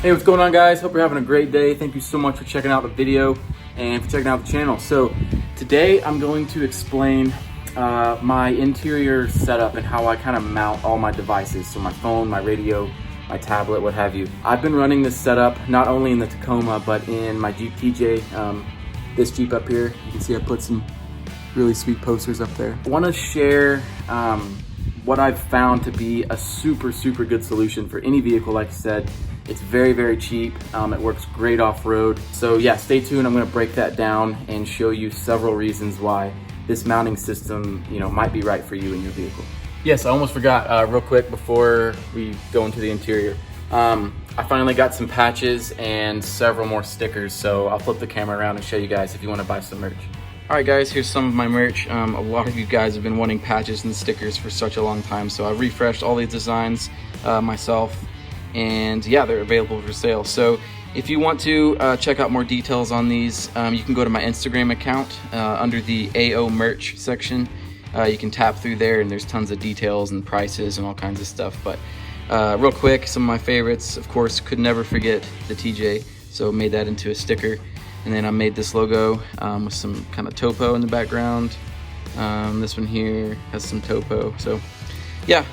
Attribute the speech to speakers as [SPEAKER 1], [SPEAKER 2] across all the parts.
[SPEAKER 1] Hey, what's going on, guys? Hope you're having a great day. Thank you so much for checking out the video and for checking out the channel. So today I'm going to explain my interior setup and how I kind of mount all my devices. So my phone, my radio, my tablet, what have you. I've been running this setup not only in the Tacoma, but in my Jeep TJ. This Jeep up here, you can see I put some really sweet posters up there. I want to share what I've found to be a super good solution for any vehicle. Like I said, it's very cheap. It works great off-road. So yeah, stay tuned. I'm gonna break that down and show you several reasons why this mounting system, might be right for you and your vehicle. Yes, I almost forgot, real quick before we go into the interior. I finally got some patches and several more stickers, so I'll flip the camera around and show you guys if you wanna buy some merch. All right, guys, here's some of my merch. A lot of you guys have been wanting patches and stickers for such a long time, so I've refreshed all these designs myself. And yeah, they're available for sale. So if you want to check out more details on these, you can go to my Instagram account under the AO merch section. You can tap through there and there's tons of details and prices and all kinds of stuff. But real quick, some of my favorites, of course, could never forget the TJ. So made that into a sticker. And then I made this logo with some kind of topo in the background. This one here has some topo. So yeah,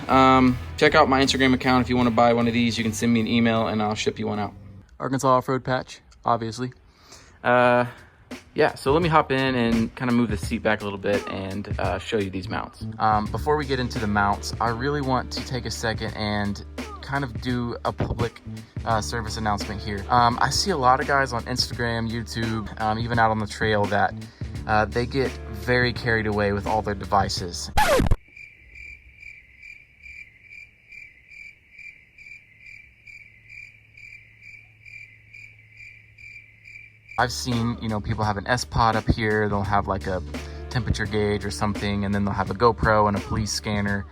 [SPEAKER 1] check out my Instagram account if you want to buy one of these. You can send me an email and I'll ship you one out. Arkansas off-road patch, obviously. Yeah, so let me hop in and kind of move the seat back a little bit and show you these mounts. Before we get into the mounts, I really want to take a second and kind of do a public service announcement here. I see a lot of guys on Instagram, YouTube, even out on the trail that they get very carried away with all their devices. I've seen, people have an S-Pod up here, they'll have like a temperature gauge or something, and then they'll have a GoPro and a police scanner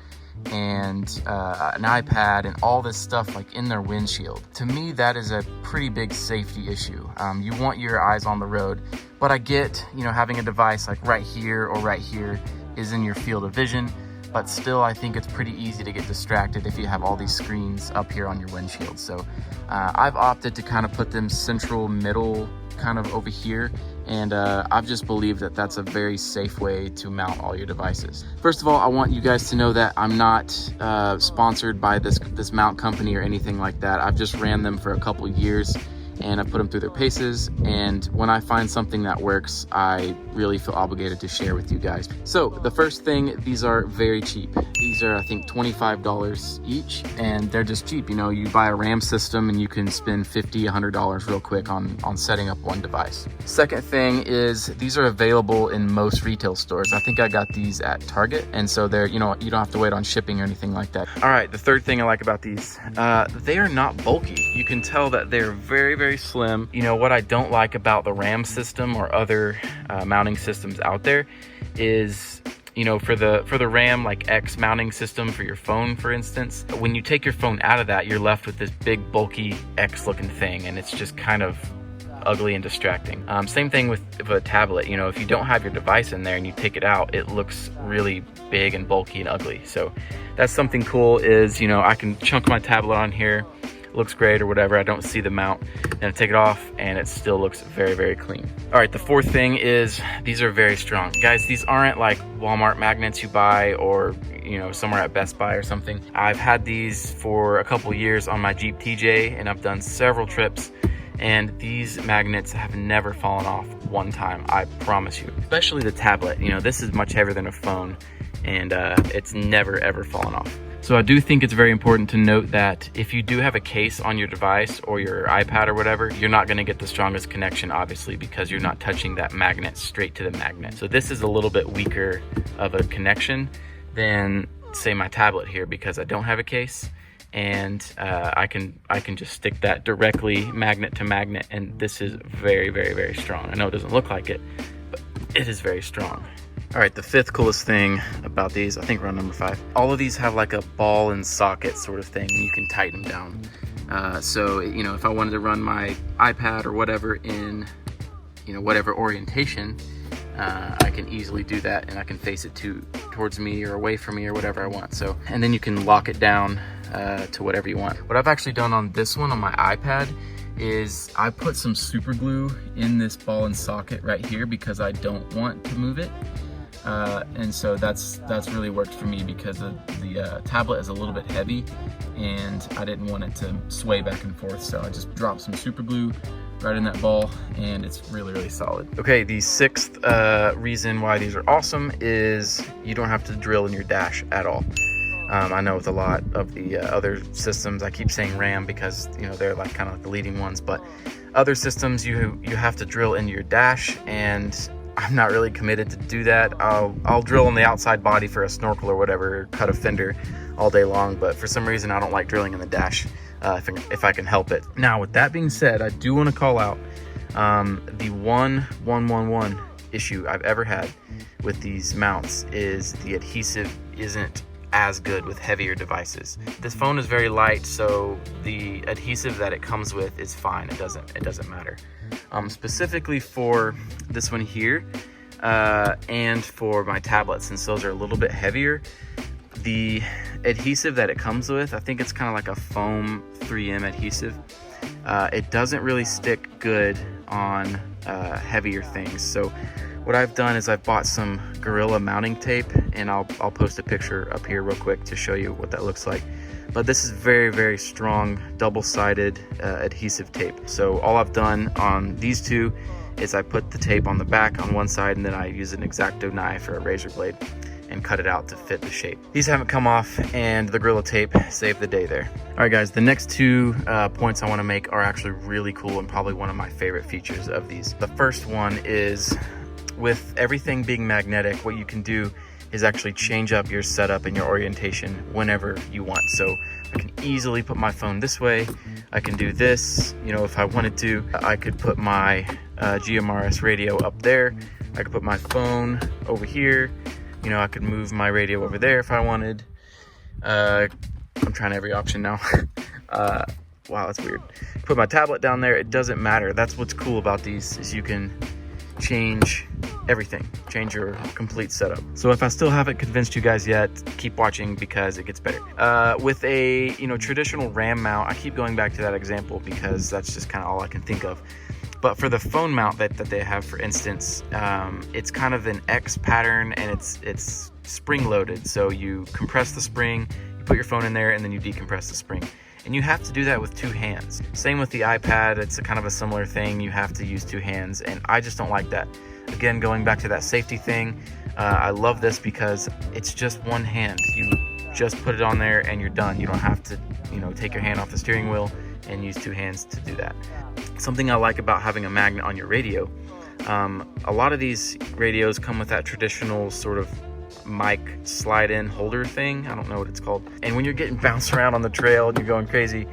[SPEAKER 1] and an iPad and all this stuff like in their windshield. To me, that is a pretty big safety issue. You want your eyes on the road, but I get, having a device like right here or right here is in your field of vision, but still I think it's pretty easy to get distracted if you have all these screens up here on your windshield. So I've opted to kind of put them central middle kind of over here, and I've just believed that that's a very safe way to mount all your devices. First of all, I want you guys to know that I'm not sponsored by this mount company or anything like that. I've just ran them for a couple years and I put them through their paces, and when I find something that works, I really feel obligated to share with you guys. So the first thing, these are very cheap. These are, I think, $25 each, and they're just cheap. You buy a RAM system and you can spend $50, $100 real quick on setting up one device. Second thing is these are available in most retail stores. I think I got these at Target, and so they're, you don't have to wait on shipping or anything like that. All right, the third thing I like about these, they are not bulky. You can tell that they're very slim. What I don't like about the RAM system or other mounting systems out there is, for the RAM like X mounting system for your phone, for instance, when you take your phone out of that, you're left with this big bulky X looking thing, and it's just kind of ugly and distracting. Same thing with a tablet. If you don't have your device in there and you take it out, it looks really big and bulky and ugly. So that's something cool is, I can chunk my tablet on here, looks great or whatever, I don't see the mount, then I take it off and it still looks very clean. All right, the fourth thing is these are very strong. Guys, these aren't like Walmart magnets you buy or somewhere at Best Buy or something. I've had these for a couple years on my Jeep TJ, and I've done several trips, and these magnets have never fallen off one time, I promise you. Especially the tablet, this is much heavier than a phone, and it's never ever fallen off. So I do think it's very important to note that if you do have a case on your device or your iPad or whatever, you're not going to get the strongest connection, obviously, because you're not touching that magnet straight to the magnet. So this is a little bit weaker of a connection than, say, my tablet here, because I don't have a case, and I can just stick that directly magnet to magnet, and this is very strong. I know it doesn't look like it, but it is very strong. All right, the fifth coolest thing about these, I think we're on number 5. All of these have like a ball and socket sort of thing, and you can tighten them down. So, if I wanted to run my iPad or whatever in, whatever orientation, I can easily do that, and I can face it towards me or away from me or whatever I want. So, and then you can lock it down to whatever you want. What I've actually done on this one, on my iPad, is I put some super glue in this ball and socket right here because I don't want to move it. And so that's really worked for me because the tablet is a little bit heavy and I didn't want it to sway back and forth. So I just dropped some super glue right in that ball and it's really, really solid. Okay, the sixth reason why these are awesome is you don't have to drill in your dash at all. I know with a lot of the other systems, I keep saying RAM because, you know, they're like kind of like the leading ones, but other systems you have to drill into your dash, and I'm not really committed to do that. I'll drill on the outside body for a snorkel or whatever, cut a fender all day long, but for some reason I don't like drilling in the dash if I can help it. Now, with that being said, I do want to call out the one issue I've ever had with these mounts is the adhesive isn't as good with heavier devices. This phone is very light, so the adhesive that it comes with is fine. It doesn't matter. Specifically for this one here and for my tablet, since those are a little bit heavier, the adhesive that it comes with, I think it's kind of like a foam 3M adhesive. It doesn't really stick good on heavier things. So what I've done is I've bought some Gorilla mounting tape, and I'll post a picture up here real quick to show you what that looks like. But this is very, very strong double-sided adhesive tape. So all I've done on these two is I put the tape on the back on one side, and then I use an X-Acto knife or a razor blade and cut it out to fit the shape. These haven't come off, and the Gorilla tape saved the day there. All right, guys, the next two points I want to make are actually really cool and probably one of my favorite features of these. The first one is, with everything being magnetic, what you can do is actually change up your setup and your orientation whenever you want. So I can easily put my phone this way. I can do this, you know, if I wanted to. I could put my GMRS radio up there. I could put my phone over here. You know, I could move my radio over there if I wanted. I'm trying every option now. Wow, that's weird. Put my tablet down there. It doesn't matter. That's what's cool about these, is you can change everything, change your complete setup. So if I still haven't convinced you guys yet, keep watching because it gets better. With a, you know, traditional RAM mount, I keep going back to that example because that's just kind of all I can think of. But for the phone mount that they have, for instance, it's kind of an X pattern, and it's spring loaded. So you compress the spring, you put your phone in there, and then you decompress the spring. And you have to do that with two hands. Same with the iPad, it's kind of a similar thing. You have to use two hands, and I just don't like that. Again, going back to that safety thing, I love this because it's just one hand. You just put it on there and you're done. You don't have to, you know, take your hand off the steering wheel and use two hands to do that. Something I like about having a magnet on your radio, a lot of these radios come with that traditional sort of mic slide in holder thing. I don't know what it's called. And when you're getting bounced around on the trail and you're going crazy,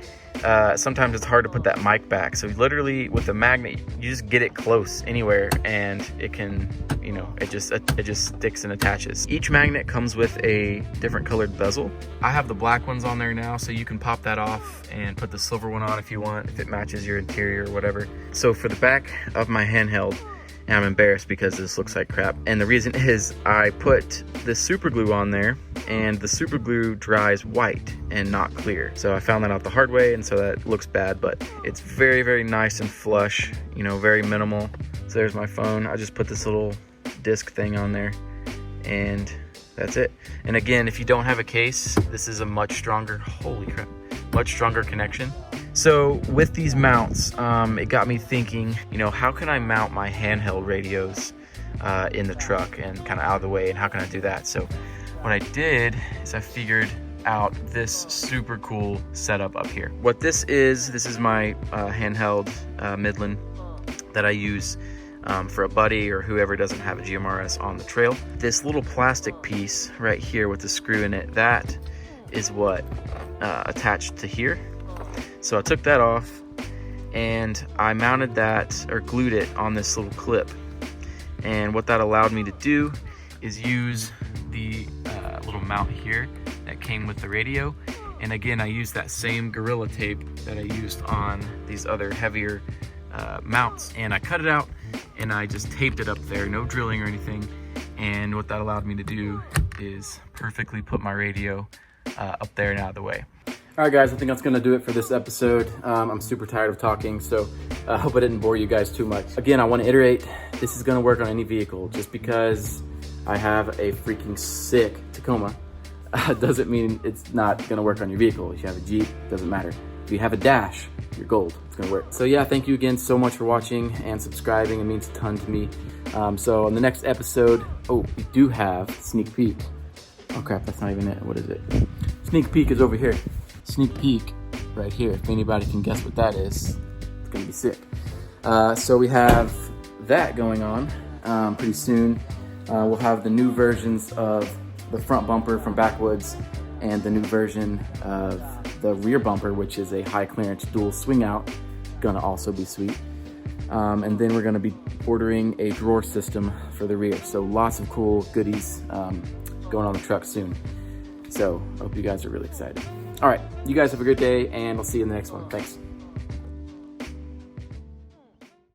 [SPEAKER 1] sometimes it's hard to put that mic back. So literally with a magnet, you just get it close anywhere and it can, you know, it just sticks and attaches. Each magnet comes with a different colored bezel. I have the black ones on there now, so you can pop that off and put the silver one on if you want, if it matches your interior or whatever. So for the back of my handheld, and I'm embarrassed because this looks like crap, and the reason is I put the super glue on there, and the super glue dries white and not clear. So I found that out the hard way, and so that looks bad, but it's very, very nice and flush, you know, very minimal. So there's my phone. I just put this little disc thing on there, and that's it. And again, if you don't have a case, this is a much stronger, holy crap, much stronger connection. So with these mounts, it got me thinking, you know, how can I mount my handheld radios in the truck and kind of out of the way, and how can I do that? So what I did is I figured out this super cool setup up here. What this is my handheld Midland that I use for a buddy or whoever doesn't have a GMRS on the trail. This little plastic piece right here with the screw in it, that is what attached to here. So I took that off and I mounted that, or glued it on this little clip. And what that allowed me to do is use the little mount here that came with the radio. And again, I used that same Gorilla tape that I used on these other heavier mounts. And I cut it out and I just taped it up there, no drilling or anything. And what that allowed me to do is perfectly put my radio up there and out of the way. All right, guys, I think that's gonna do it for this episode. I'm super tired of talking, so I hope I didn't bore you guys too much. Again, I wanna iterate, this is gonna work on any vehicle. Just because I have a freaking sick Tacoma doesn't mean it's not gonna work on your vehicle. If you have a Jeep, doesn't matter. If you have a Dash, you're gold, it's gonna work. So yeah, thank you again so much for watching and subscribing. It means a ton to me. So on the next episode, oh, we do have sneak peek. Oh crap, that's not even it. What is it? Sneak peek is over here. Sneak peek right here. If anybody can guess what that is, it's gonna be sick. So we have that going on pretty soon. We'll have the new versions of the front bumper from Backwoods and the new version of the rear bumper, which is a high clearance dual swing out. Gonna also be sweet. And then we're gonna be ordering a drawer system for the rear. So lots of cool goodies going on the truck soon. So I hope you guys are really excited. All right, you guys have a good day, and I'll see you in the next one. Thanks.